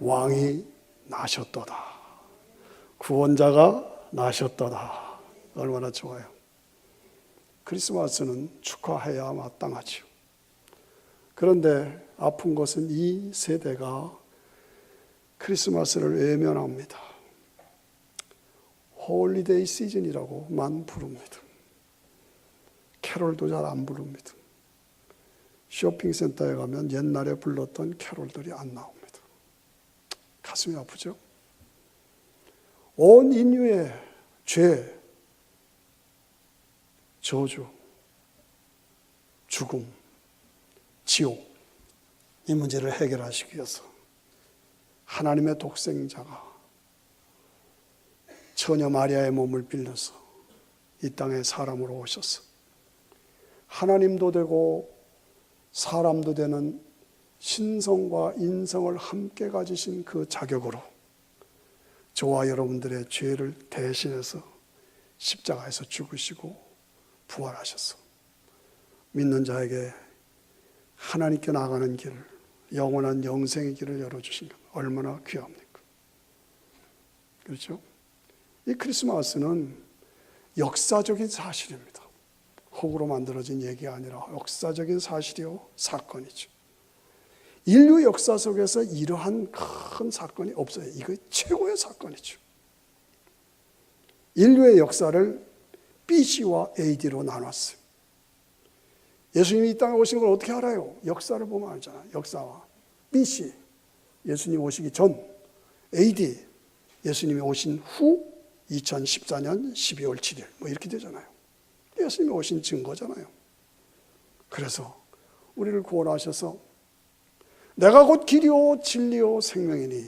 왕이 나셨도다. 구원자가 나셨도다. 얼마나 좋아요. 크리스마스는 축하해야 마땅하지요. 그런데 아픈 것은 이 세대가 크리스마스를 외면합니다. 홀리데이 시즌이라고만 부릅니다. 캐롤도 잘 안 부릅니다. 쇼핑센터에 가면 옛날에 불렀던 캐롤들이 안 나옵니다. 가슴이 아프죠? 온 인류의 죄, 저주, 죽음, 지옥, 이 문제를 해결하시기 위해서 하나님의 독생자가 처녀 마리아의 몸을 빌려서 이 땅에 사람으로 오셔서 하나님도 되고 사람도 되는 신성과 인성을 함께 가지신 그 자격으로 저와 여러분들의 죄를 대신해서 십자가에서 죽으시고 부활하셔서 믿는 자에게 하나님께 나가는 길, 영원한 영생의 길을 열어주신 것 얼마나 귀합니까? 그렇죠? 이 크리스마스는 역사적인 사실입니다. 허구로 만들어진 얘기가 아니라 역사적인 사실이요, 사건이죠. 인류 역사 속에서 이러한 큰 사건이 없어요. 이거 최고의 사건이죠. 인류의 역사를 BC와 AD로 나눴어요. 예수님이 이 땅에 오신 걸 어떻게 알아요? 역사를 보면 알잖아요. 역사와 BC, 예수님 오시기 전, AD, 예수님이 오신 후 2014년 12월 7일 뭐 이렇게 되잖아요. 예수님이 오신 증거잖아요. 그래서 우리를 구원하셔서 내가 곧 길이요 진리요 생명이니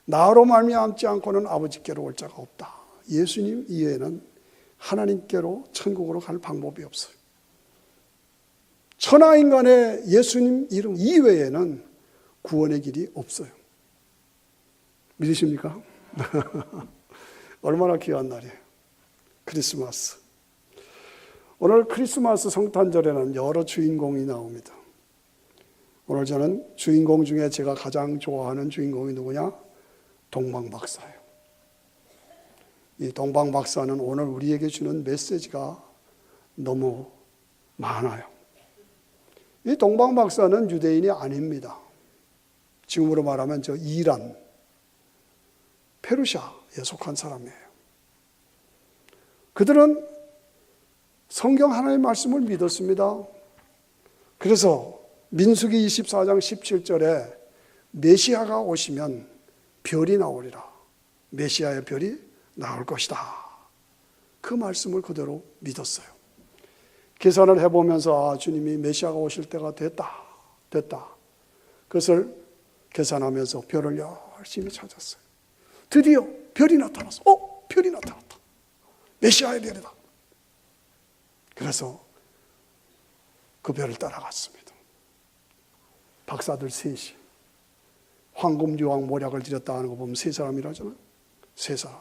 나로 말미암지 않고는 아버지께로 올 자가 없다. 예수님 이외에는 하나님께로 천국으로 갈 방법이 없어요. 천하인간의 예수님 이름 이외에는 구원의 길이 없어요. 믿으십니까? 얼마나 귀한 날이에요. 크리스마스. 오늘 크리스마스 성탄절에는 여러 주인공이 나옵니다. 오늘 저는 주인공 중에 제가 가장 좋아하는 주인공이 누구냐? 동방박사예요. 이 동방박사는 오늘 우리에게 주는 메시지가 너무 많아요. 이 동방박사는 유대인이 아닙니다. 지금으로 말하면 저 이란, 페르시아에 속한 사람이에요. 그들은 성경 하나님의 말씀을 믿었습니다. 그래서 민수기 24장 17절에 메시아가 오시면 별이 나오리라. 메시아의 별이 나올 것이다. 그 말씀을 그대로 믿었어요. 계산을 해보면서 주님이 메시아가 오실 때가 됐다. 그것을 계산하면서 별을 열심히 찾았어요. 드디어 별이 나타났어. 별이 나타났다. 메시아의 별이다. 그래서 그 별을 따라갔습니다. 박사들 셋이 황금 유황 모략을 들였다 하는 거 보면 세 사람이라잖아요. 세 사람.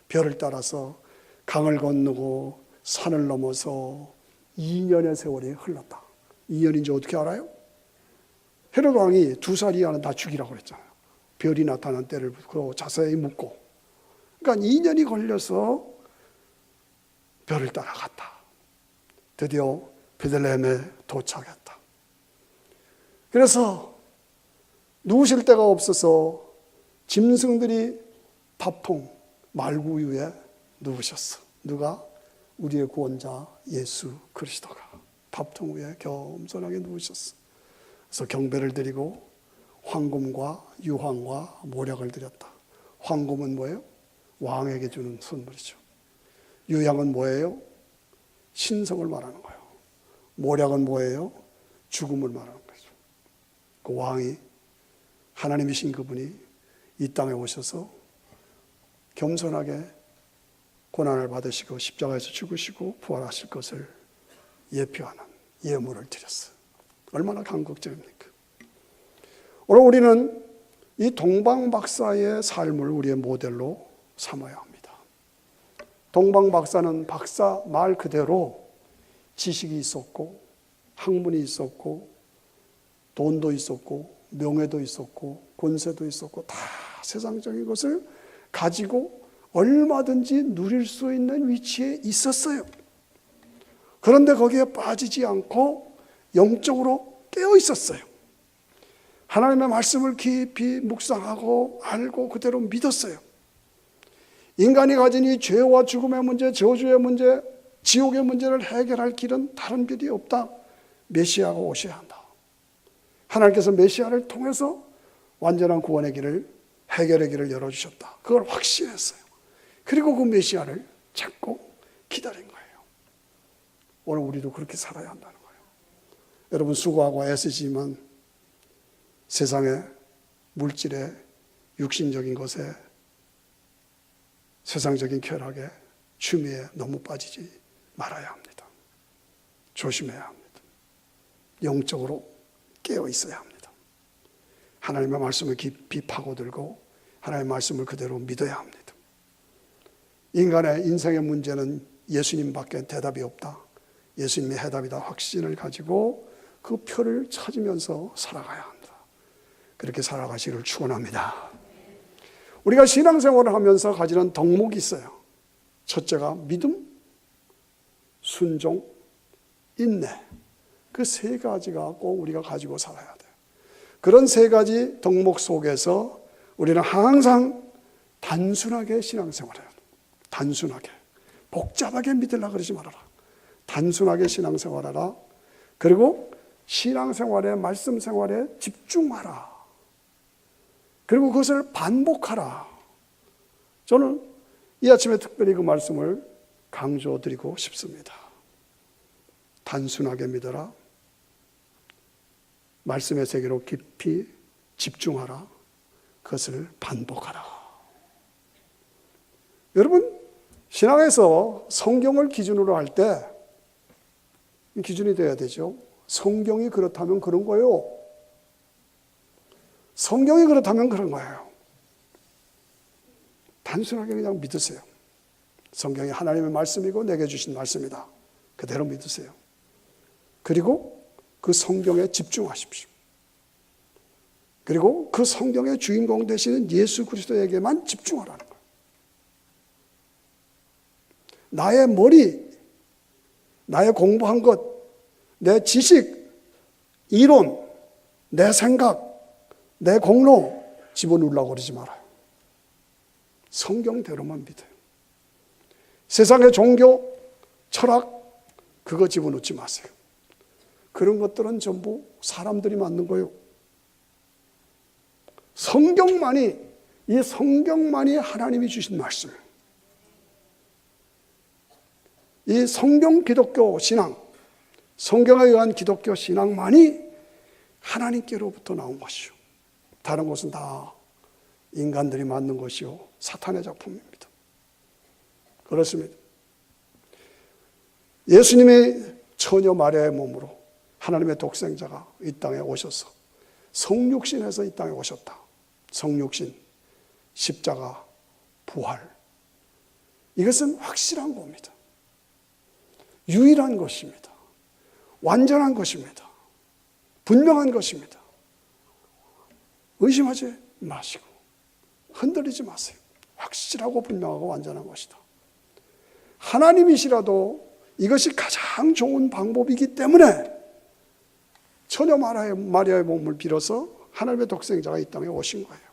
별을 따라서 강을 건너고 산을 넘어서 2년의 세월이 흘렀다. 2년인지 어떻게 알아요? 헤롯 왕이 2살 이하는 다 죽이라고 그랬잖아요. 별이 나타난 때를 자세히 묻고. 그러니까 2년이 걸려서 별을 따라갔다. 드디어 베들레헴에 도착했다. 그래서 누우실 데가 없어서 짐승들이 밥통 말구 위에 누우셨어. 누가? 우리의 구원자 예수 그리스도가 밥통 위에 겸손하게 누우셨어. 그래서 경배를 드리고 황금과 유황과 모략을 드렸다. 황금은 뭐예요? 왕에게 주는 선물이죠. 유향은 뭐예요? 신성을 말하는 거예요. 모략은 뭐예요? 죽음을 말하는 거죠. 그 왕이 하나님이신 그분이 이 땅에 오셔서 겸손하게 고난을 받으시고 십자가에서 죽으시고 부활하실 것을 예표하는 예물을 드렸어요. 얼마나 감격적입니까? 오늘 우리는 이 동방박사의 삶을 우리의 모델로 삼아야 합니다. 동방박사는 박사 말 그대로 지식이 있었고 학문이 있었고 돈도 있었고 명예도 있었고 권세도 있었고 다 세상적인 것을 가지고 얼마든지 누릴 수 있는 위치에 있었어요. 그런데 거기에 빠지지 않고 영적으로 깨어 있었어요. 하나님의 말씀을 깊이 묵상하고 알고 그대로 믿었어요. 인간이 가진 이 죄와 죽음의 문제, 저주의 문제, 지옥의 문제를 해결할 길은 다른 길이 없다. 메시아가 오셔야 한다. 하나님께서 메시아를 통해서 완전한 구원의 길을, 해결의 길을 열어주셨다. 그걸 확신했어요. 그리고 그 메시아를 찾고 기다린 거예요. 오늘 우리도 그렇게 살아야 한다는 거예요. 여러분 수고하고 애쓰지만 세상의 물질에, 육신적인 것에, 세상적인 쾌락에, 취미에 너무 빠지지 말아야 합니다. 조심해야 합니다. 영적으로 깨어 있어야 합니다. 하나님의 말씀을 깊이 파고들고 하나님의 말씀을 그대로 믿어야 합니다. 인간의 인생의 문제는 예수님밖에 대답이 없다. 예수님의 해답이다. 확신을 가지고 그 표를 찾으면서 살아가야 합니다. 그렇게 살아가시기를 축원합니다. 우리가 신앙생활을 하면서 가지는 덕목이 있어요. 첫째가 믿음, 순종, 인내. 그 세 가지가 꼭 우리가 가지고 살아야 돼요. 그런 세 가지 덕목 속에서 우리는 항상 단순하게 신앙생활을 해요. 단순하게. 복잡하게 믿으려고 그러지 말아라. 단순하게 신앙생활하라. 그리고 신앙생활에, 말씀생활에 집중하라. 그리고 그것을 반복하라. 저는 이 아침에 특별히 그 말씀을 강조드리고 싶습니다. 단순하게 믿어라. 말씀의 세계로 깊이 집중하라. 그것을 반복하라. 여러분, 신앙에서 성경을 기준으로 할 때 기준이 돼야 되죠. 성경이 그렇다면 그런 거예요. 성경이 그렇다면 그런 거예요. 단순하게 그냥 믿으세요. 성경이 하나님의 말씀이고 내게 주신 말씀이다. 그대로 믿으세요. 그리고 그 성경에 집중하십시오. 그리고 그 성경의 주인공 되시는 예수 그리스도에게만 집중하라는 거예요. 나의 머리, 나의 공부한 것, 내 지식, 이론, 내 생각, 내 공로 집어넣으려고 그러지 말아요. 성경대로만 믿어요. 세상의 종교, 철학 그거 집어넣지 마세요. 그런 것들은 전부 사람들이 만든 거예요. 성경만이, 이 성경만이 하나님이 주신 말씀이에요. 이 성경 기독교 신앙, 성경에 의한 기독교 신앙만이 하나님께로부터 나온 것이요. 다른 것은 다 인간들이 만든 것이요. 사탄의 작품입니다. 그렇습니다. 예수님의 처녀 마리아의 몸으로 하나님의 독생자가 이 땅에 오셔서 성육신에서 이 땅에 오셨다. 성육신, 십자가, 부활. 이것은 확실한 겁니다. 유일한 것입니다. 완전한 것입니다. 분명한 것입니다. 의심하지 마시고 흔들리지 마세요. 확실하고 분명하고 완전한 것이다. 하나님이시라도 이것이 가장 좋은 방법이기 때문에 처녀 마리아의 몸을 빌어서 하나님의 독생자가 이 땅에 오신 거예요.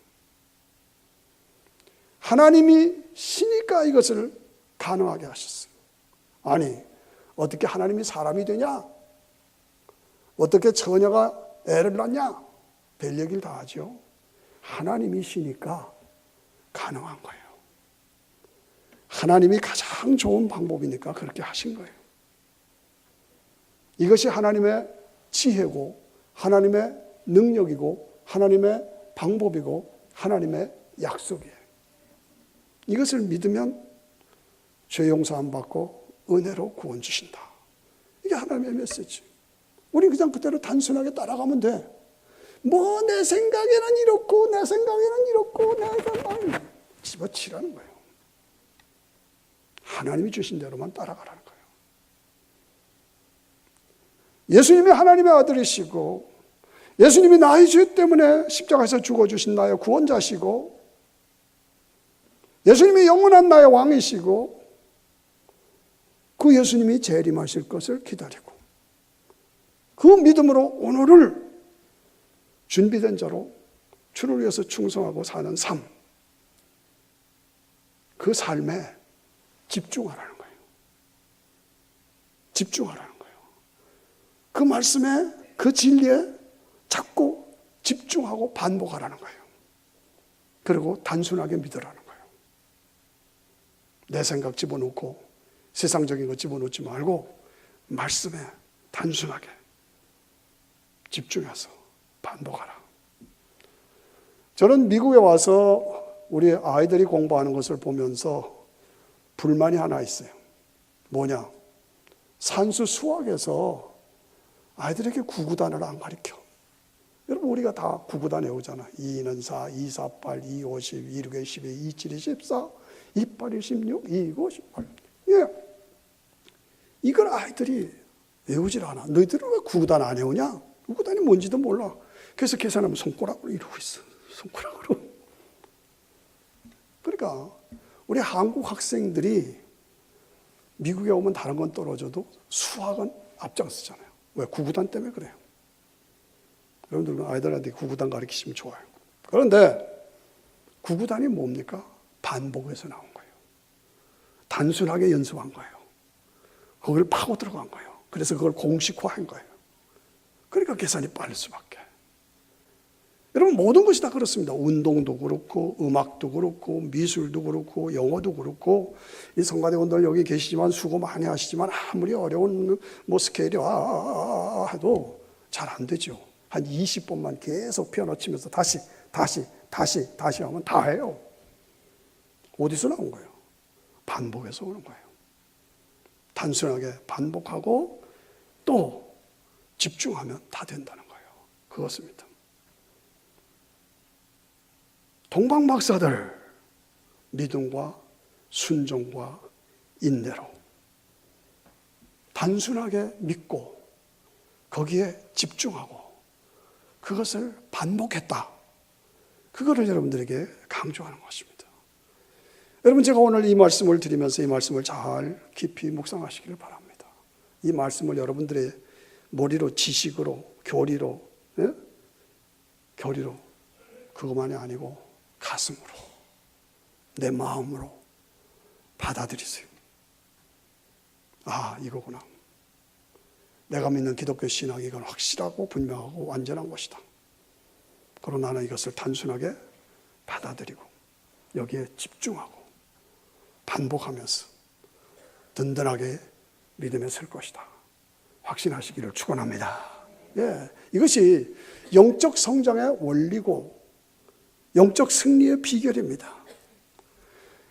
하나님이 시니까 이것을 가능하게 하셨어요. 아니, 어떻게 하나님이 사람이 되냐? 어떻게 처녀가 애를 낳냐? 별 얘기를 다 하죠. 하나님이시니까 가능한 거예요. 하나님이 가장 좋은 방법이니까 그렇게 하신 거예요. 이것이 하나님의 지혜고 하나님의 능력이고 하나님의 방법이고 하나님의 약속이에요. 이것을 믿으면 죄 용서함 받고 은혜로 구원 주신다. 이게 하나님의 메시지. 우리 그냥 그대로 단순하게 따라가면 돼. 뭐 내 생각에는 이렇고 내 생각에는 이렇고 내 생각에는 집어치라는 거예요. 하나님이 주신 대로만 따라가라는 거예요. 예수님이 하나님의 아들이시고 예수님이 나의 죄 때문에 십자가에서 죽어주신 나의 구원자시고, 예수님이 영원한 나의 왕이시고, 그 예수님이 재림하실 것을 기다리고, 그 믿음으로 오늘을 준비된 자로 주를 위해서 충성하고 사는 삶, 그 삶에 집중하라는 거예요. 집중하라는 거예요. 그 말씀에, 그 진리에 자꾸 집중하고 반복하라는 거예요. 그리고 단순하게 믿으라는 거예요. 내 생각 집어넣고 세상적인 거 집어넣지 말고 말씀에 단순하게 집중해서 반복하라. 저는 미국에 와서 우리 아이들이 공부하는 것을 보면서 불만이 하나 있어요. 뭐냐? 산수 수학에서 아이들에게 구구단을 안 가르쳐. 여러분, 우리가 다 구구단 외우잖아. 2는 4, 2, 4, 8, 2, 50, 2, 6, 12, 2, 7, 14, 2, 8, 16, 2, 9, 18. 예. 이걸 아이들이 외우질 않아. 너희들은 왜 구구단 안 외우냐? 구구단이 뭔지도 몰라. 그래서 계산하면 손가락으로 이러고 있어. 손가락으로. 그러니까 우리 한국 학생들이 미국에 오면 다른 건 떨어져도 수학은 앞장서잖아요. 왜? 구구단 때문에 그래요. 여러분들은 아이들한테 구구단 가르치시면 좋아요. 그런데 구구단이 뭡니까? 반복에서 나온 거예요. 단순하게 연습한 거예요. 거기를 파고 들어간 거예요. 그래서 그걸 공식화한 거예요. 그러니까 계산이 빠를 수밖에. 여러분, 모든 것이 다 그렇습니다. 운동도 그렇고, 음악도 그렇고, 미술도 그렇고, 영어도 그렇고, 이 성가대원들 여기 계시지만 수고 많이 하시지만 아무리 어려운 스케일이 해도 잘 안 되죠. 한 20번만 계속 피아노 치면서 다시 하면 다 해요. 어디서 나온 거예요? 반복해서 오는 거예요. 단순하게 반복하고 또 집중하면 다 된다는 거예요. 그것입니다. 동방 박사들 믿음과 순종과 인내로 단순하게 믿고 거기에 집중하고 그것을 반복했다. 그거를 여러분들에게 강조하는 것입니다. 여러분, 제가 오늘 이 말씀을 드리면서 이 말씀을 잘 깊이 묵상하시기를 바랍니다. 이 말씀을 여러분들의 머리로, 지식으로, 교리로, 교리로 그것만이 아니고 가슴으로, 내 마음으로 받아들이세요. 아, 이거구나. 내가 믿는 기독교 신앙이 이건 확실하고 분명하고 완전한 것이다. 그러나 나는 이것을 단순하게 받아들이고 여기에 집중하고 반복하면서 든든하게 믿음에 설 것이다. 확신하시기를 축원합니다. 예, 이것이 영적 성장의 원리고 영적 승리의 비결입니다.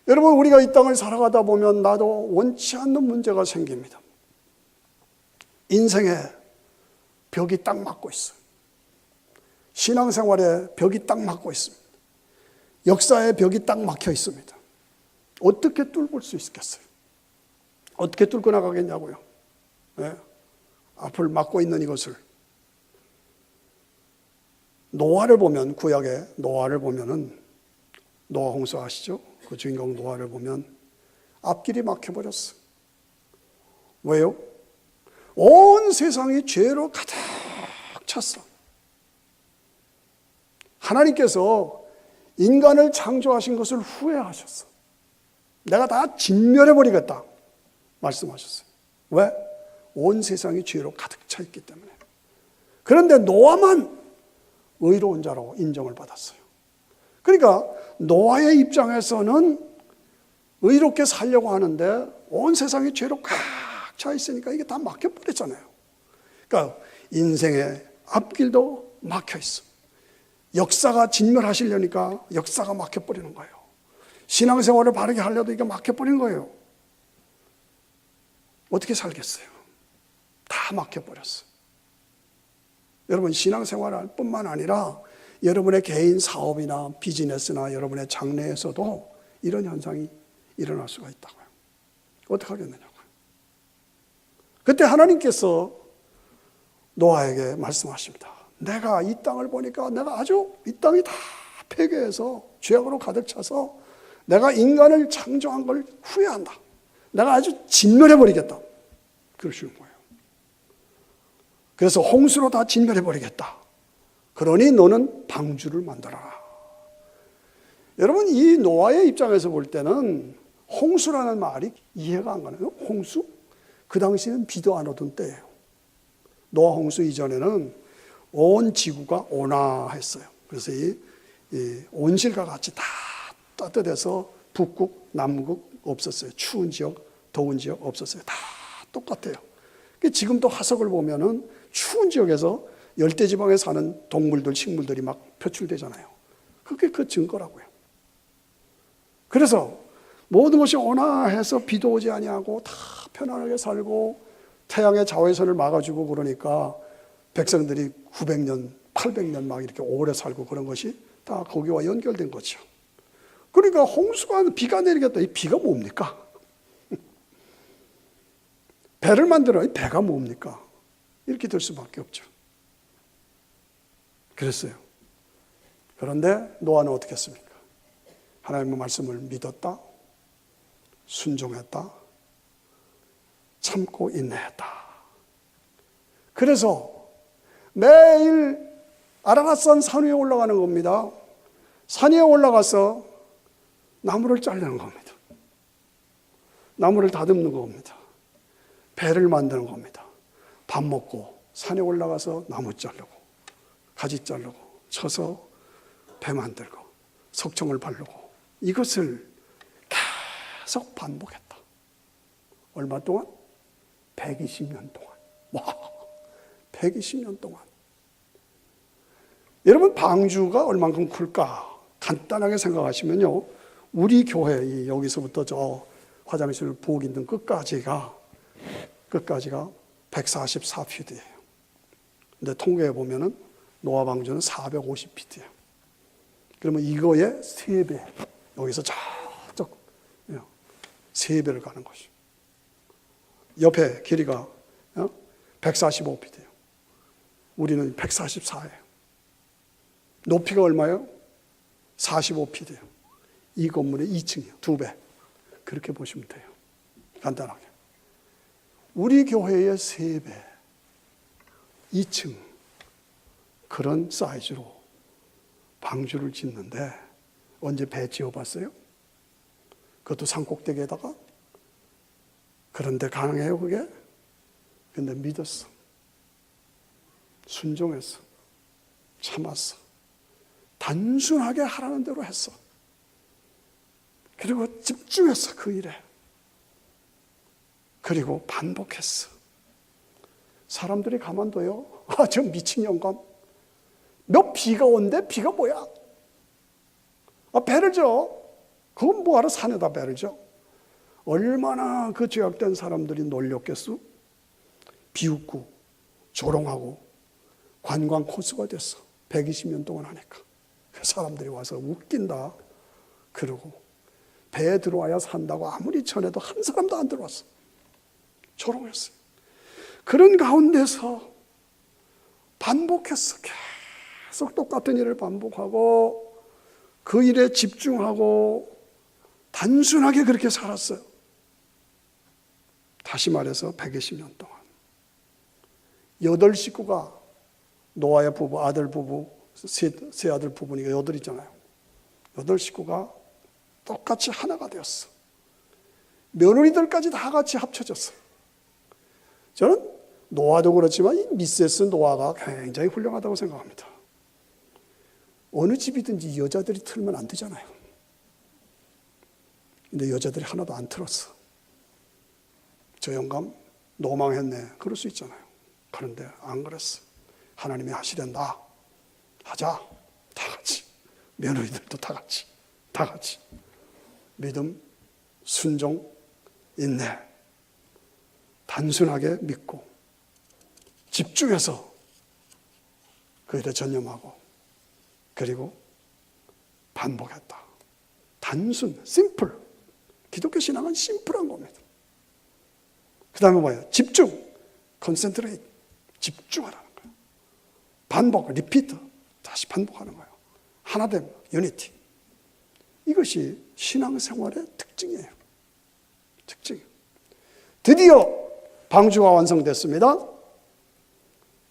여러분, 우리가 이 땅을 살아가다 보면 나도 원치 않는 문제가 생깁니다. 인생에 벽이 딱 맞고 있어요. 신앙생활에 벽이 딱 맞고 있습니다. 역사에 벽이 딱 막혀 있습니다. 어떻게 뚫을 수 있겠어요? 어떻게 뚫고 나가겠냐고요? 네? 앞을 막고 있는 이것을. 노아를 보면, 구약의 노아를 보면은, 노아 홍수 아시죠? 그 주인공 노아를 보면 앞길이 막혀버렸어. 왜요? 온 세상이 죄로 가득 찼어. 하나님께서 인간을 창조하신 것을 후회하셨어. 내가 다 진멸해버리겠다 말씀하셨어요. 왜? 온 세상이 죄로 가득 차 있기 때문에. 그런데 노아만 의로운 자로 인정을 받았어요. 그러니까 노아의 입장에서는 의롭게 살려고 하는데 온 세상이 죄로 꽉 차 있으니까 이게 다 막혀버렸잖아요. 그러니까 인생의 앞길도 막혀 있어. 역사가 진멸하시려니까 역사가 막혀버리는 거예요. 신앙생활을 바르게 하려도 이게 막혀버린 거예요. 어떻게 살겠어요? 다 막혀버렸어. 여러분, 신앙생활 뿐만 아니라 여러분의 개인 사업이나 비즈니스나 여러분의 장래에서도 이런 현상이 일어날 수가 있다고요. 어떻게 하겠느냐고요. 그때 하나님께서 노아에게 말씀하십니다. 내가 이 땅을 보니까 내가 아주 이 땅이 다 폐괴해서 죄악으로 가득 차서 내가 인간을 창조한 걸 후회한다. 내가 아주 진멸해버리겠다. 그러시는 거예요. 그래서 홍수로 다 진멸해버리겠다. 그러니 너는 방주를 만들어라. 여러분, 이 노아의 입장에서 볼 때는 홍수라는 말이 이해가 안 가나요? 홍수? 그 당시에는 비도 안 오던 때예요. 노아 홍수 이전에는 온 지구가 온화했어요. 그래서 이 온실과 같이 다 따뜻해서 북극, 남극 없었어요. 추운 지역, 더운 지역 없었어요. 다 똑같아요. 지금도 화석을 보면은 추운 지역에서 열대지방에 사는 동물들, 식물들이 막 표출되잖아요. 그게 그 증거라고요. 그래서 모든 것이 온화해서 비도 오지 아니하고 다 편안하게 살고 태양의 자외선을 막아주고 그러니까 백성들이 900년, 800년 막 이렇게 오래 살고 그런 것이 다 거기와 연결된 거죠. 그러니까 홍수가 비가 내리겠다. 이 비가 뭡니까? 배를 만들어. 이 배가 뭡니까? 이렇게 될 수밖에 없죠. 그랬어요. 그런데 노아는 어떻게 했습니까? 하나님의 말씀을 믿었다. 순종했다. 참고 인내했다. 그래서 매일 아라랏산 산 위에 올라가는 겁니다. 산 위에 올라가서 나무를 자르는 겁니다. 나무를 다듬는 겁니다. 배를 만드는 겁니다. 밥 먹고 산에 올라가서 나무 자르고 가지 자르고 쳐서 배 만들고 석청을 바르고 이것을 계속 반복했다. 얼마 동안? 120년 동안. 와, 120년 동안. 여러분, 방주가 얼만큼 클까? 간단하게 생각하시면요. 우리 교회, 여기서부터 저 화장실 부엌 있는 끝까지가 144피트예요. 근데 통계해 보면은 노아 방주는 450피트예요. 그러면 이거의 3배. 여기서 저쪽 3배를 가는 것이죠. 옆에 길이가 145피트예요. 우리는 144예요. 높이가 얼마예요? 45피트예요. 이 건물의 2층이에요. 2배. 그렇게 보시면 돼요. 간단하게. 우리 교회의 3배, 2층 그런 사이즈로 방주를 짓는데 언제 배 지어봤어요? 그것도 산꼭대기에다가? 그런데 가능해요 그게? 근데 믿었어. 순종했어. 참았어. 단순하게 하라는 대로 했어. 그리고 집중했어 그 일에. 그리고 반복했어. 사람들이 가만둬요. 아, 저 미친 영감. 몇 비가 온대? 비가 뭐야? 아, 배를 줘. 그건 뭐하러 산에다 배를 줘? 얼마나 그 죄악된 사람들이 놀렸겠어? 비웃고 조롱하고 관광 코스가 됐어. 120년 동안 하니까. 그 사람들이 와서 웃긴다. 그러고 배에 들어와야 산다고 아무리 전해도 한 사람도 안 들어왔어. 조롱했어요. 그런 가운데서 반복했어. 계속 똑같은 일을 반복하고 그 일에 집중하고 단순하게 그렇게 살았어요. 다시 말해서 120년 동안. 8식구가 노아의 부부, 아들 부부, 세 아들 부부니까 8이잖아요. 8식구가 똑같이 하나가 되었어. 며느리들까지 다 같이 합쳐졌어. 저는 노아도 그렇지만 이 미세스 노아가 굉장히 훌륭하다고 생각합니다. 어느 집이든지 여자들이 틀면 안 되잖아요. 근데 여자들이 하나도 안 틀었어. 저 영감 노망했네. 그럴 수 있잖아요. 그런데 안 그랬어. 하나님이 하시련다. 하자. 다 같이. 며느리들도 다 같이. 다 같이. 믿음, 순종, 인내. 단순하게 믿고 집중해서 그 일에 전념하고 그리고 반복했다. 단순, 심플. 기독교 신앙은 심플한 겁니다. 그 다음에 뭐예요? 집중, 컨센트레이트. 집중하라는 거예요. 반복, 리피트. 다시 반복하는 거예요. 하나됨, 유니티. 이것이 신앙생활의 특징이에요. 특징. 드디어 방주가 완성됐습니다.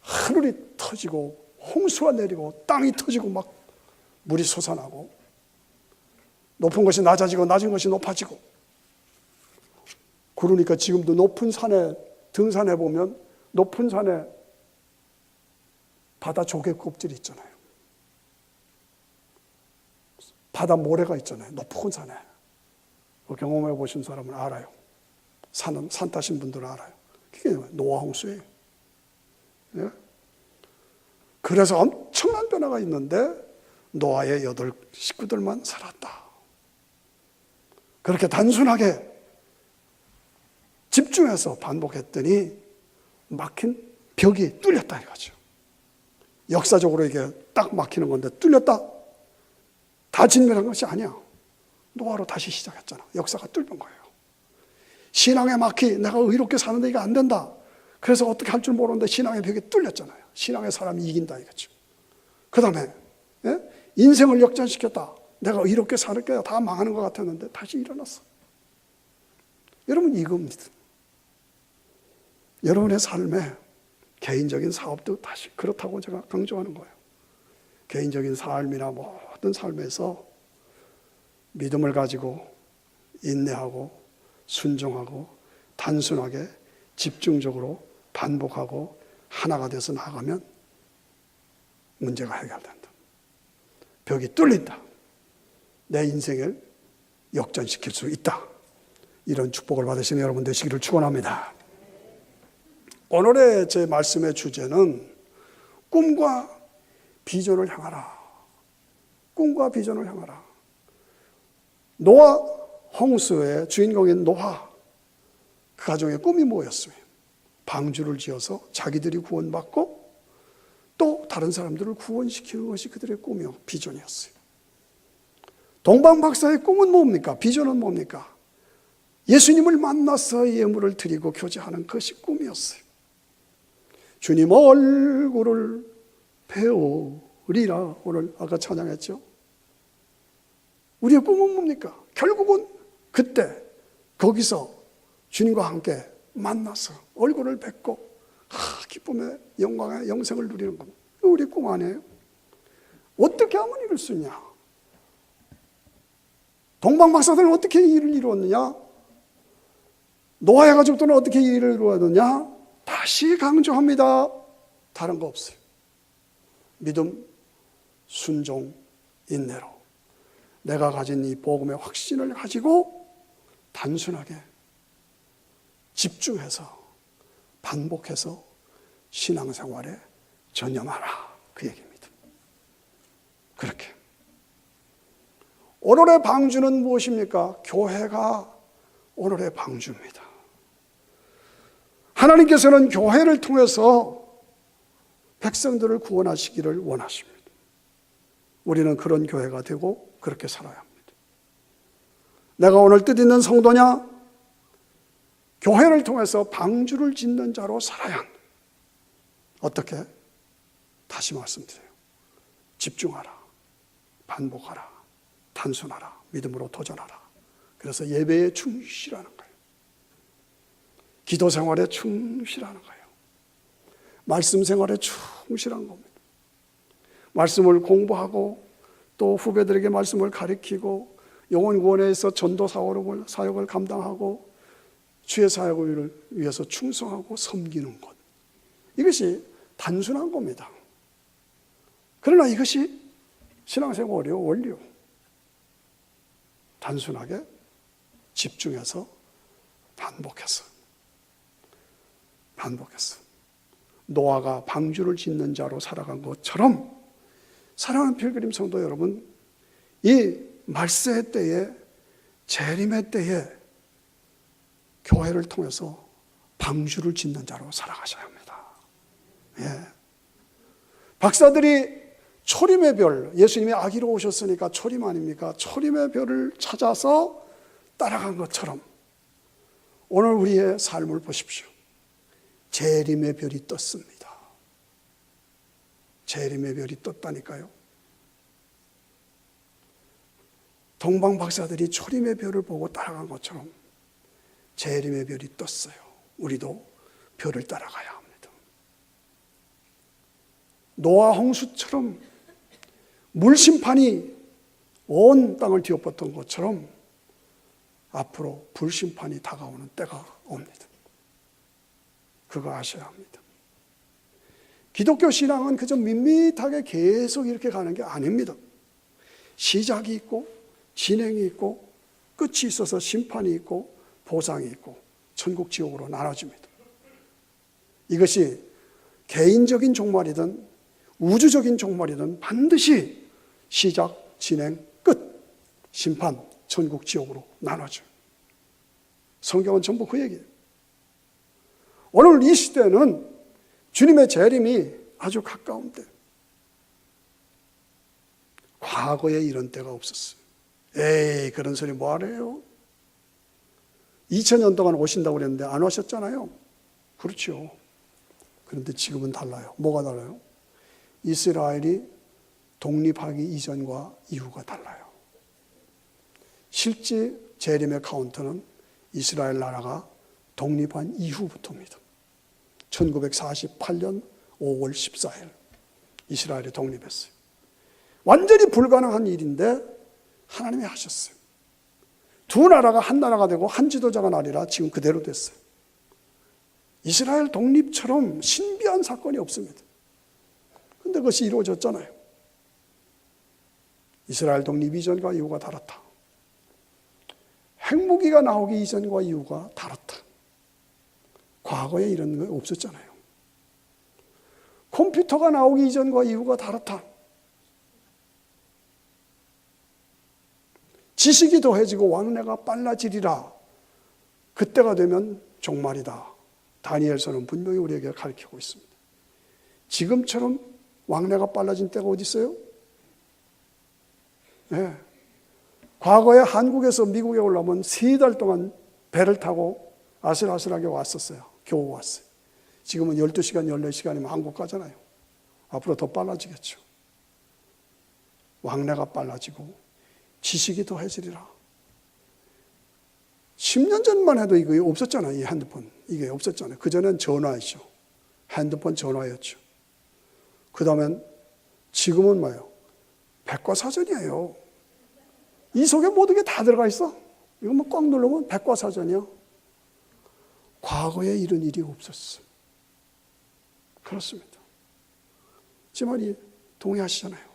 하늘이 터지고 홍수가 내리고 땅이 터지고 막 물이 솟아나고 높은 것이 낮아지고 낮은 것이 높아지고. 그러니까 지금도 높은 산에 등산해 보면 높은 산에 바다 조개 껍질이 있잖아요. 바다 모래가 있잖아요. 높은 산에. 경험해 보신 사람은 알아요. 산 타신 분들은 알아요. 그게 노아 홍수예요. 예? 그래서 엄청난 변화가 있는데 노아의 8 식구들만 살았다. 그렇게 단순하게 집중해서 반복했더니 막힌 벽이 뚫렸다 이거죠. 역사적으로 이게 딱 막히는 건데 뚫렸다. 다 진멸한 것이 아니야. 노아로 다시 시작했잖아. 역사가 뚫린 거예요. 신앙의 막히 내가 의롭게 사는데 이게 안 된다. 그래서 어떻게 할 줄 모르는데 신앙의 벽이 뚫렸잖아요. 신앙의 사람이 이긴다 이거죠. 그 다음에 인생을 역전시켰다. 내가 의롭게 사는 게 다 망하는 것 같았는데 다시 일어났어. 여러분 이겁니다. 여러분의 삶에 개인적인 사업도 다시 그렇다고 제가 강조하는 거예요. 개인적인 삶이나 모든 삶에서 믿음을 가지고 인내하고 순종하고 단순하게 집중적으로 반복하고 하나가 돼서 나가면 문제가 해결된다. 벽이 뚫린다. 내 인생을 역전시킬 수 있다. 이런 축복을 받으시는 여러분 되시기를 축원합니다. 오늘의 제 말씀의 주제는 꿈과 비전을 향하라. 꿈과 비전을 향하라. 노아 홍수의 주인공인 노아, 그 가정의 꿈이 뭐였어요? 방주를 지어서 자기들이 구원받고 또 다른 사람들을 구원시키는 것이 그들의 꿈이요, 비전이었어요. 동방 박사의 꿈은 뭡니까? 비전은 뭡니까? 예수님을 만나서 예물을 드리고 교제하는 것이 꿈이었어요. 주님 얼굴을 배우리라. 오늘 아까 찬양했죠. 우리의 꿈은 뭡니까? 결국은 그때 거기서 주님과 함께 만나서 얼굴을 뵙고 기쁨의 영광의 영생을 누리는 겁니다. 우리 꿈 아니에요? 어떻게 하면 이룰 수 있냐? 동방 박사들은 어떻게 일을 이루었느냐? 노아의 가족들은 어떻게 일을 이루었느냐? 다시 강조합니다. 다른 거 없어요. 믿음, 순종, 인내로 내가 가진 이 복음의 확신을 가지고 단순하게 집중해서 반복해서 신앙생활에 전념하라. 그 얘기입니다. 그렇게. 오늘의 방주는 무엇입니까? 교회가 오늘의 방주입니다. 하나님께서는 교회를 통해서 백성들을 구원하시기를 원하십니다. 우리는 그런 교회가 되고 그렇게 살아야 합니다. 내가 오늘 뜻있는 성도냐? 교회를 통해서 방주를 짓는 자로 살아야 한다. 어떻게? 다시 말씀드려요. 집중하라. 반복하라. 단순하라. 믿음으로 도전하라. 그래서 예배에 충실하는 거예요. 기도 생활에 충실하는 거예요. 말씀 생활에 충실한 겁니다. 말씀을 공부하고 또 후배들에게 말씀을 가르치고 영혼 구원에서 전도 사역을 감당하고 주의 사역을 위해서 충성하고 섬기는 것. 이것이 단순한 겁니다. 그러나 이것이 신앙생활의 원리요. 단순하게 집중해서 반복해서 노아가 방주를 짓는 자로 살아간 것처럼 사랑하는 필그림 성도 여러분, 이 말세의 때에 재림의 때에 교회를 통해서 방주를 짓는 자로 살아가셔야 합니다. 예. 박사들이 초림의 별, 예수님이 아기로 오셨으니까 초림 아닙니까? 초림의 별을 찾아서 따라간 것처럼 오늘 우리의 삶을 보십시오. 재림의 별이 떴습니다. 재림의 별이 떴다니까요. 동방 박사들이 초림의 별을 보고 따라간 것처럼 재림의 별이 떴어요. 우리도 별을 따라가야 합니다. 노아 홍수처럼 물심판이 온 땅을 뒤엎었던 것처럼 앞으로 불심판이 다가오는 때가 옵니다. 그거 아셔야 합니다. 기독교 신앙은 그저 밋밋하게 계속 이렇게 가는 게 아닙니다. 시작이 있고 진행이 있고 끝이 있어서 심판이 있고 보상이 있고 천국 지옥으로 나눠집니다. 이것이 개인적인 종말이든 우주적인 종말이든 반드시 시작, 진행, 끝, 심판, 천국 지옥으로 나눠져요. 성경은 전부 그 얘기예요. 오늘 이 시대는 주님의 재림이 아주 가까운 때. 과거에 이런 때가 없었어요. 에이, 그런 소리 뭐하래요? 2000년 동안 오신다고 그랬는데 안 오셨잖아요. 그렇죠. 그런데 지금은 달라요. 뭐가 달라요? 이스라엘이 독립하기 이전과 이후가 달라요. 실제 재림의 카운트는 이스라엘 나라가 독립한 이후부터입니다. 1948년 5월 14일 이스라엘이 독립했어요. 완전히 불가능한 일인데 하나님이 하셨어요. 두 나라가 한 나라가 되고 한 지도자가 나리라 지금 그대로 됐어요. 이스라엘 독립처럼 신비한 사건이 없습니다. 그런데 그것이 이루어졌잖아요. 이스라엘 독립 이전과 이후가 다르다. 핵무기가 나오기 이전과 이후가 다르다. 과거에 이런 거 없었잖아요. 컴퓨터가 나오기 이전과 이후가 다르다. 지식이 더해지고 왕래가 빨라지리라. 그때가 되면 종말이다. 다니엘서는 분명히 우리에게 가르치고 있습니다. 지금처럼 왕래가 빨라진 때가 어디 있어요? 네. 과거에 한국에서 미국에 오려면 3달 동안 배를 타고 아슬아슬하게 왔었어요. 겨우 왔어요. 지금은 12시간, 14시간이면 한국 가잖아요. 앞으로 더 빨라지겠죠. 왕래가 빨라지고 지식이 더해지리라. 10년 전만 해도 이거 없었잖아요. 이 핸드폰. 이게 없었잖아요. 그전엔 전화였죠. 핸드폰 전화였죠. 그 다음엔 지금은 뭐예요? 백과사전이에요. 이 속에 모든 게 다 들어가 있어. 이거 뭐 꽉 누르면 백과사전이야. 과거에 이런 일이 없었어. 그렇습니다. 제 말이 동의하시잖아요.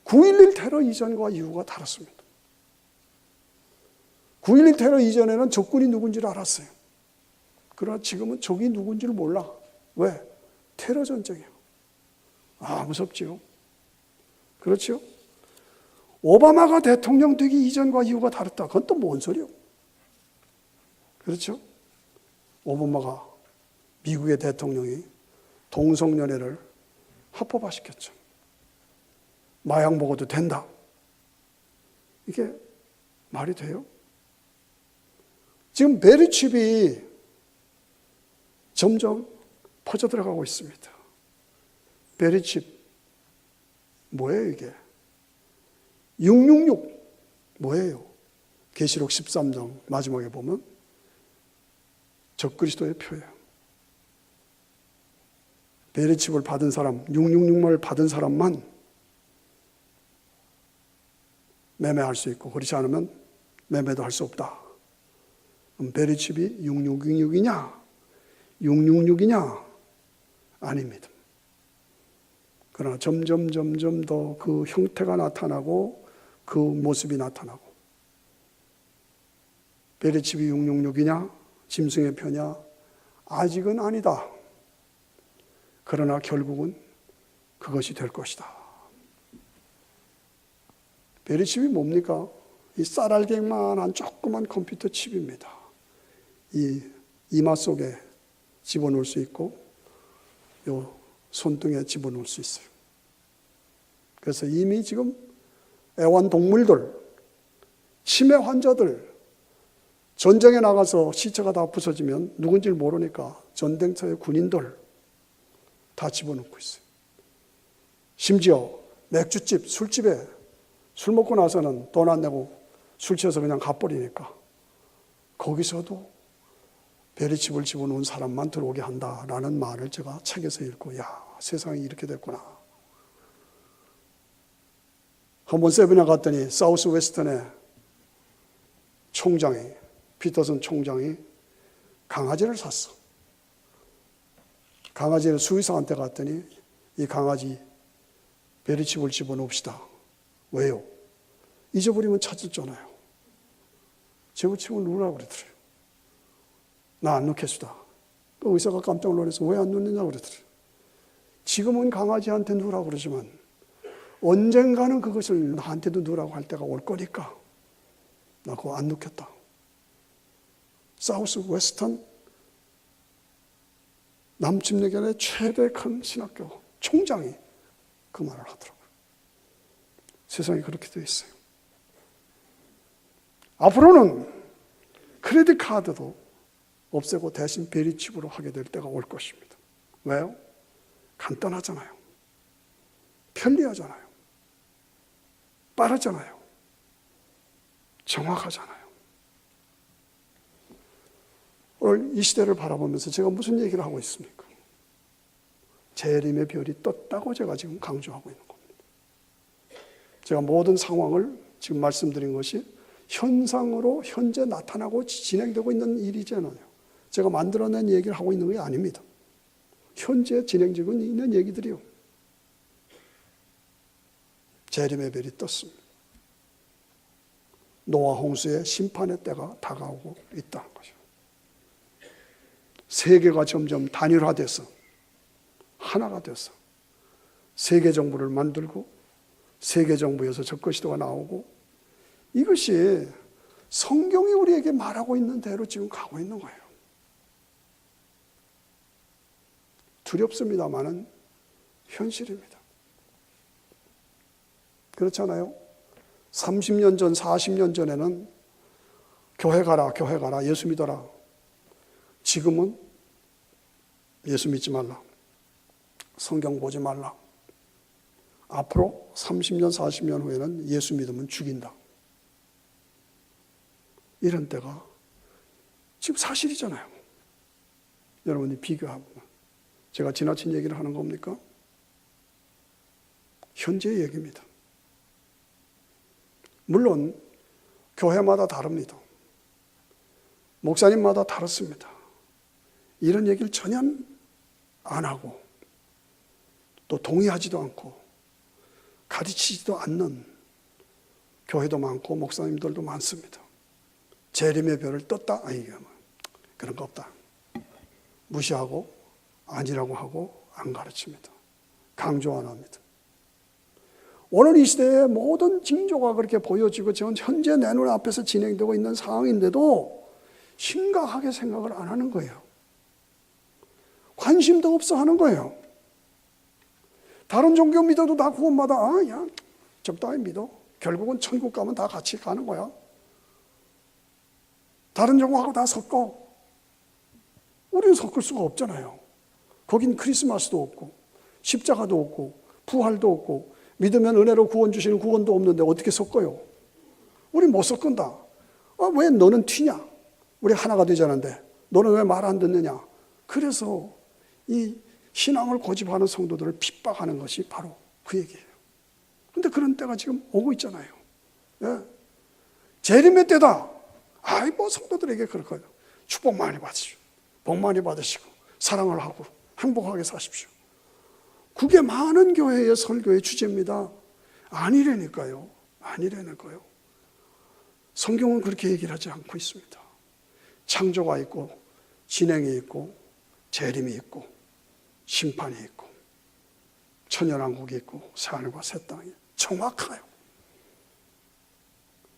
9.11 테러 이전과 이후가 다릅니다. 9.11 테러 이전에는 적군이 누군지를 알았어요. 그러나 지금은 적이 누군지를 몰라. 왜? 테러 전쟁이에요. 아, 무섭지요. 그렇죠? 오바마가 대통령 되기 이전과 이후가 다르다. 그건 또 뭔 소리요? 그렇죠? 오바마가 미국의 대통령이 동성연애를 합법화시켰죠. 마약 먹어도 된다. 이게 말이 돼요? 지금 베리칩이 점점 퍼져들어가고 있습니다. 베리칩 뭐예요 이게? 666 뭐예요? 계시록 13장 마지막에 보면 적그리스도의 표예요. 베리칩을 받은 사람, 666을 받은 사람만 매매할 수 있고 그렇지 않으면 매매도 할 수 없다. 그럼 베리칩이 6666이냐? 666이냐? 아닙니다. 그러나 점점 더 그 형태가 나타나고 그 모습이 나타나고 베리칩이 666이냐? 짐승의 표냐? 아직은 아니다. 그러나 결국은 그것이 될 것이다. 베리칩이 뭡니까? 이 쌀알갱만한 조그만 컴퓨터 칩입니다. 이 이마 속에 집어넣을 수 있고 요 손등에 집어넣을 수 있어요. 그래서 이미 지금 애완동물들, 치매 환자들, 전쟁에 나가서 시체가 다 부서지면 누군지를 모르니까 전쟁터의 군인들 다 집어넣고 있어요. 심지어 맥주집, 술집에 술 먹고 나서는 돈 안 내고 술 취해서 그냥 가버리니까 거기서도 베리칩을 집어넣은 사람만 들어오게 한다라는 말을 제가 책에서 읽고, 야, 세상이 이렇게 됐구나. 한번 세븐에 갔더니 사우스 웨스턴의 총장이, 피터슨 총장이 강아지를 샀어. 강아지를 수의사한테 갔더니 이 강아지 베리칩을 집어넣읍시다. 왜요? 잊어버리면 찾았잖아요. 집어치우면 누구라고 그러더래요. 나 안 넣겠수다. 그 의사가 깜짝 놀라서 왜 안 넣느냐고 그러더래요. 지금은 강아지한테 누라고 그러지만 언젠가는 그것을 나한테도 누라고 할 때가 올 거니까 나 그거 안 넣겠다. 사우스 웨스턴 남침내견의 최대 큰 신학교 총장이 그 말을 하더라고요. 세상이 그렇게 되어 있어요. 앞으로는 크레딧 카드도 없애고 대신 베리칩으로 하게 될 때가 올 것입니다. 왜요? 간단하잖아요. 편리하잖아요. 빠르잖아요. 정확하잖아요. 오늘 이 시대를 바라보면서 제가 무슨 얘기를 하고 있습니까? 재림의 별이 떴다고 제가 지금 강조하고 있는 겁니다. 제가 모든 상황을 지금 말씀드린 것이 현상으로 현재 나타나고 진행되고 있는 일이잖아요. 제가 만들어낸 얘기를 하고 있는 게 아닙니다. 현재 진행되고 있는 얘기들이요. 재림의 별이 떴습니다. 노아 홍수의 심판의 때가 다가오고 있다는 거죠. 세계가 점점 단일화돼서 하나가 돼서 세계 정부를 만들고 세계 정부에서 적그리스도가 나오고 이것이 성경이 우리에게 말하고 있는 대로 지금 가고 있는 거예요. 두렵습니다만은 현실입니다. 그렇잖아요. 30년 전, 40년 전에는 교회 가라, 교회 가라, 예수 믿어라. 지금은 예수 믿지 말라. 성경 보지 말라. 앞으로 30년, 40년 후에는 예수 믿으면 죽인다. 이런 때가 지금 사실이잖아요. 여러분이 비교하면. 제가 지나친 얘기를 하는 겁니까? 현재의 얘기입니다. 물론 교회마다 다릅니다. 목사님마다 다릅니다. 이런 얘기를 전혀 안 하고 또 동의하지도 않고 가르치지도 않는 교회도 많고 목사님들도 많습니다. 재림의 별을 떴다? 아니, 그런 거 없다. 무시하고 아니라고 하고 안 가르칩니다. 강조 안 합니다. 오늘 이 시대의 모든 징조가 그렇게 보여지고 지금 현재 내 눈 앞에서 진행되고 있는 상황인데도 심각하게 생각을 안 하는 거예요. 관심도 없어 하는 거예요. 다른 종교 믿어도 다 구원받아. 야, 적당히 믿어. 결국은 천국 가면 다 같이 가는 거야. 다른 종교하고 다 섞어. 우리는 섞을 수가 없잖아요. 거긴 크리스마스도 없고 십자가도 없고 부활도 없고 믿으면 은혜로 구원 주시는 구원도 없는데 어떻게 섞어요? 우리 못 섞은다. 왜 너는 튀냐? 우리 하나가 되자는데 너는 왜 말 안 듣느냐? 그래서 이 신앙을 고집하는 성도들을 핍박하는 것이 바로 그 얘기예요. 그런데 그런 때가 지금 오고 있잖아요. 예. 재림의 때다. 뭐 성도들에게 그럴 거예요. 축복 많이 받으시고 복 많이 받으시고 사랑을 하고 행복하게 사십시오. 그게 많은 교회의 설교의 주제입니다. 아니라니까요. 아니라니까요. 성경은 그렇게 얘기를 하지 않고 있습니다. 창조가 있고 진행이 있고 재림이 있고 심판이 있고 천연왕국이 있고 새하늘과 새 땅이 정확해요.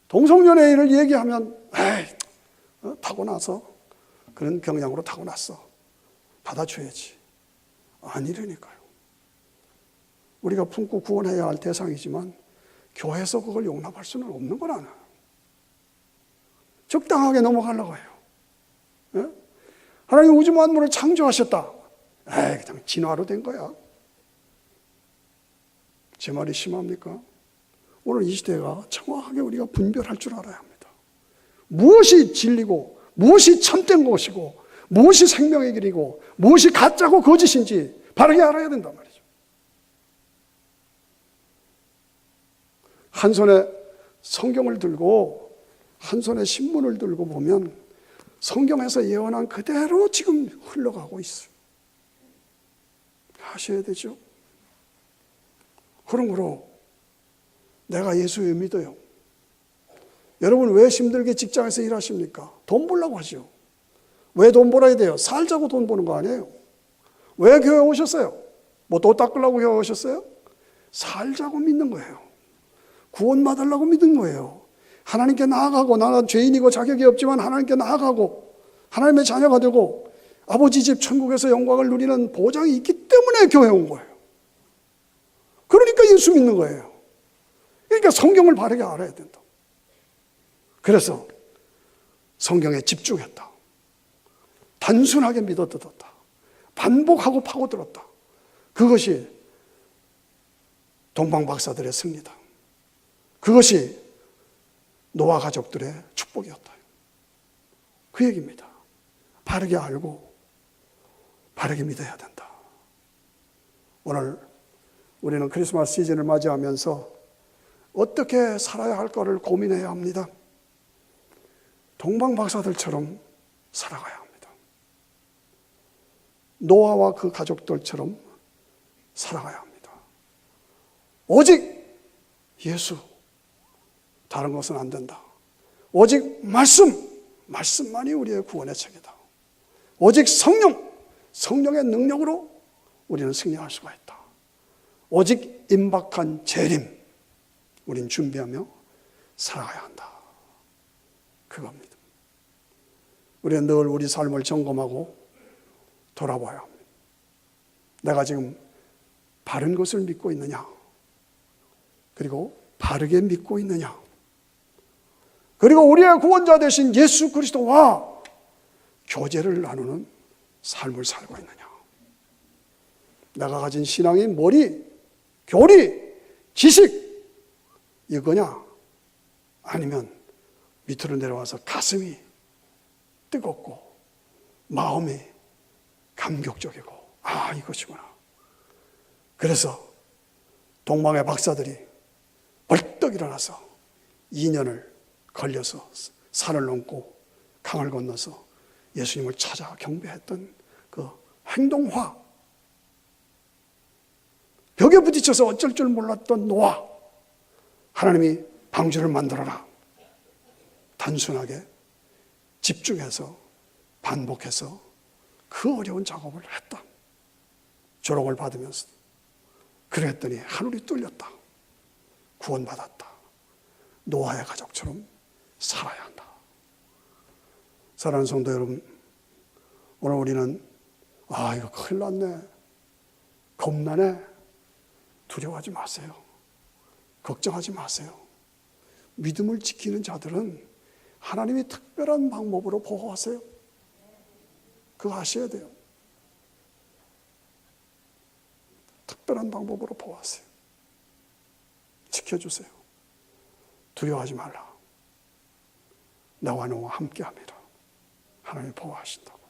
동성연애인을 얘기하면 타고나서 그런 경향으로 타고났어. 받아줘야지. 아니라니까요. 우리가 품고 구원해야 할 대상이지만 교회에서 그걸 용납할 수는 없는 거라나. 적당하게 넘어가려고 해요. 예? 하나님 우주 만물을 창조하셨다. 그냥 진화로 된 거야. 제 말이 심합니까? 오늘 이 시대가 정확하게 우리가 분별할 줄 알아야 합니다. 무엇이 진리고 무엇이 참된 것이고 무엇이 생명의 길이고 무엇이 가짜고 거짓인지 바르게 알아야 된단 말이죠. 한 손에 성경을 들고 한 손에 신문을 들고 보면 성경에서 예언한 그대로 지금 흘러가고 있어요. 하셔야 되죠. 그러므로 내가 예수 왜 믿어요? 여러분 왜 힘들게 직장에서 일하십니까? 돈 벌려고 하죠. 왜 돈 벌어야 돼요? 살자고 돈 버는 거 아니에요. 왜 교회 오셨어요? 뭐 돈 닦으려고 교회 오셨어요? 살자고 믿는 거예요. 구원 받으려고 믿은 거예요. 하나님께 나아가고, 나는 죄인이고 자격이 없지만 하나님께 나아가고 하나님의 자녀가 되고 아버지 집 천국에서 영광을 누리는 보장이 있기 때문에 교회 온 거예요. 그러니까 예수 믿는 거예요. 그러니까 성경을 바르게 알아야 된다. 그래서 성경에 집중했다. 단순하게 믿어들었다. 반복하고 파고들었다. 그것이 동방박사들의 승리다. 그것이 노아 가족들의 축복이었다. 그 얘기입니다. 바르게 알고 바르게 믿어야 된다. 오늘 우리는 크리스마스 시즌을 맞이하면서 어떻게 살아야 할까를 고민해야 합니다. 동방박사들처럼 살아가야 합니다. 노아와 그 가족들처럼 살아가야 합니다. 오직 예수, 다른 것은 안 된다. 오직 말씀만이 우리의 구원의 책이다. 오직 성령의 능력으로 우리는 승리할 수가 있다. 오직 임박한 재림, 우린 준비하며 살아가야 한다. 그겁니다. 우리는 늘 우리 삶을 점검하고 돌아봐야 합니다. 내가 지금 바른 것을 믿고 있느냐? 그리고 바르게 믿고 있느냐? 그리고 우리의 구원자 되신 예수 그리스도와 교제를 나누는 삶을 살고 있느냐? 내가 가진 신앙이 머리, 교리, 지식 이거냐? 아니면 밑으로 내려와서 가슴이 뜨겁고 마음이 감격적이고 이것이구나. 그래서 동방의 박사들이 벌떡 일어나서 2년을 걸려서 산을 넘고 강을 건너서 예수님을 찾아 경배했던 그 행동화, 벽에 부딪혀서 어쩔 줄 몰랐던 노아, 하나님이 방주를 만들어라. 단순하게 집중해서 반복해서 그 어려운 작업을 했다. 조롱을 받으면서 그랬더니 하늘이 뚫렸다. 구원받았다. 노아의 가족처럼 살아야 한다. 사랑하는 성도 여러분, 오늘 우리는 이거 큰일 났네, 겁나네, 두려워하지 마세요. 걱정하지 마세요. 믿음을 지키는 자들은 하나님이 특별한 방법으로 보호하세요. 그거 아셔야 돼요. 특별한 방법으로 보호하세요. 지켜주세요. 두려워하지 말라. 나와 너와 함께합니다. 하나님이 보호하신다고.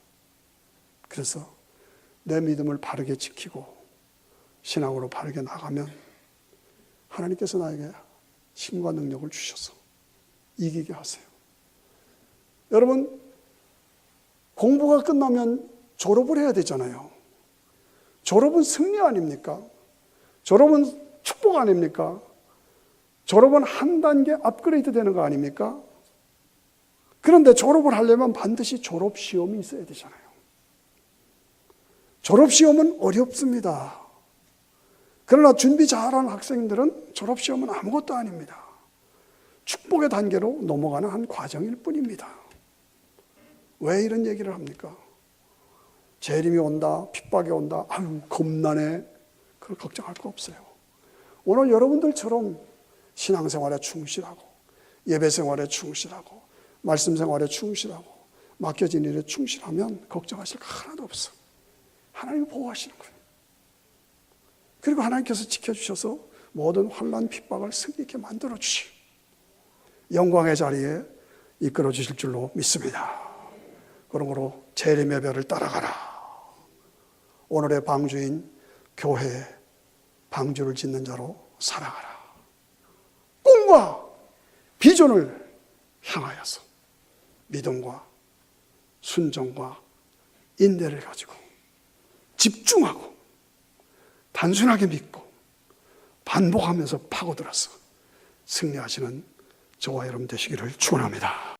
그래서 내 믿음을 바르게 지키고 신앙으로 바르게 나가면 하나님께서 나에게 힘과 능력을 주셔서 이기게 하세요. 여러분, 공부가 끝나면 졸업을 해야 되잖아요. 졸업은 승리 아닙니까? 졸업은 축복 아닙니까? 졸업은 한 단계 업그레이드 되는 거 아닙니까? 그런데 졸업을 하려면 반드시 졸업시험이 있어야 되잖아요. 졸업시험은 어렵습니다. 그러나 준비 잘하는 학생들은 졸업시험은 아무것도 아닙니다. 축복의 단계로 넘어가는 한 과정일 뿐입니다. 왜 이런 얘기를 합니까? 재림이 온다, 핍박이 온다, 겁나네. 그걸 걱정할 거 없어요. 오늘 여러분들처럼 신앙생활에 충실하고 예배생활에 충실하고 말씀생활에 충실하고 맡겨진 일에 충실하면 걱정하실 거 하나도 없어. 하나님이 보호하시는 거예요. 그리고 하나님께서 지켜주셔서 모든 환난 핍박을 승리케 만들어 주시고 영광의 자리에 이끌어 주실 줄로 믿습니다. 그러므로 재림의 별을 따라가라. 오늘의 방주인 교회에 방주를 짓는 자로 살아가라. 꿈과 비전을 향하여서 믿음과 순종과 인내를 가지고 집중하고 단순하게 믿고 반복하면서 파고들어서 승리하시는 저와 여러분 되시기를 축원합니다.